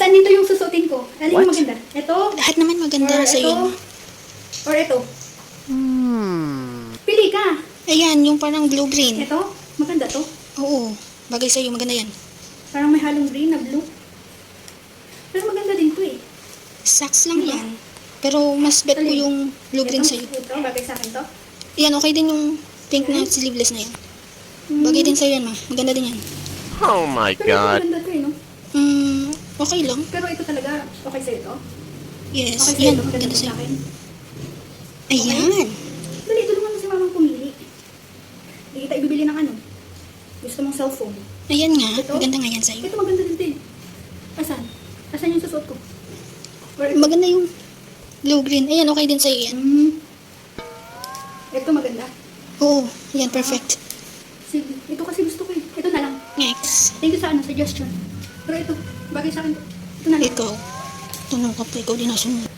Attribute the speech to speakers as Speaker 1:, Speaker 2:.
Speaker 1: Saan nito yung susuotin ko? Ano yung
Speaker 2: What?
Speaker 1: maganda? Ito?
Speaker 3: Lahat naman maganda
Speaker 1: Or
Speaker 3: sa
Speaker 1: ito?
Speaker 3: iyo.
Speaker 1: Or ito? Pili ka.
Speaker 3: Ayan, yung parang blue-green.
Speaker 1: Ito? Maganda to.
Speaker 3: Oo, bagay sa iyo, maganda yan.
Speaker 1: Parang may halong green na blue. Pero maganda din to eh.
Speaker 3: Socks lang yan. Pero mas bet ko
Speaker 1: Alin?
Speaker 3: yung blue-green sa iyo.
Speaker 1: Ito, bagay sa akin to.
Speaker 3: Yan, okay din yung pink na sleeveless na yan. Bagay din sa iyo yan, ma. Maganda din yan.
Speaker 2: Oh my
Speaker 1: Pero ito
Speaker 2: god.
Speaker 1: maganda to eh, no?
Speaker 3: Okay lang.
Speaker 1: Pero ito talaga, okay sa'yo to?
Speaker 3: Yes,
Speaker 1: Okay sa'yo
Speaker 3: yan,
Speaker 1: to? Maganda
Speaker 3: maganda
Speaker 1: to
Speaker 3: sa
Speaker 1: sa
Speaker 3: iyo.
Speaker 1: akin?
Speaker 3: Ayan.
Speaker 1: Dali, tulungan mo si mamang pumili. Hindi kita ibibili ng ano. Gusto mong cellphone.
Speaker 3: Ayan nga,
Speaker 1: Ito?
Speaker 3: maganda nga yan sa iyo.
Speaker 1: Ito maganda din din. Asan? Asan yung susuot ko? Or ito?
Speaker 3: Maganda yung blue-green. Ayan, okay din sa iyo yan.
Speaker 1: Ito maganda.
Speaker 3: Oo, yan, perfect.
Speaker 1: Sige, ito kasi gusto ko eh. Ito na lang.
Speaker 3: Next,
Speaker 1: Thank you sa suggestion. Pero ito, bagay sa akin to. Ito na lang.
Speaker 3: ikaw. Tanong ka pa, ikaw din nasunod.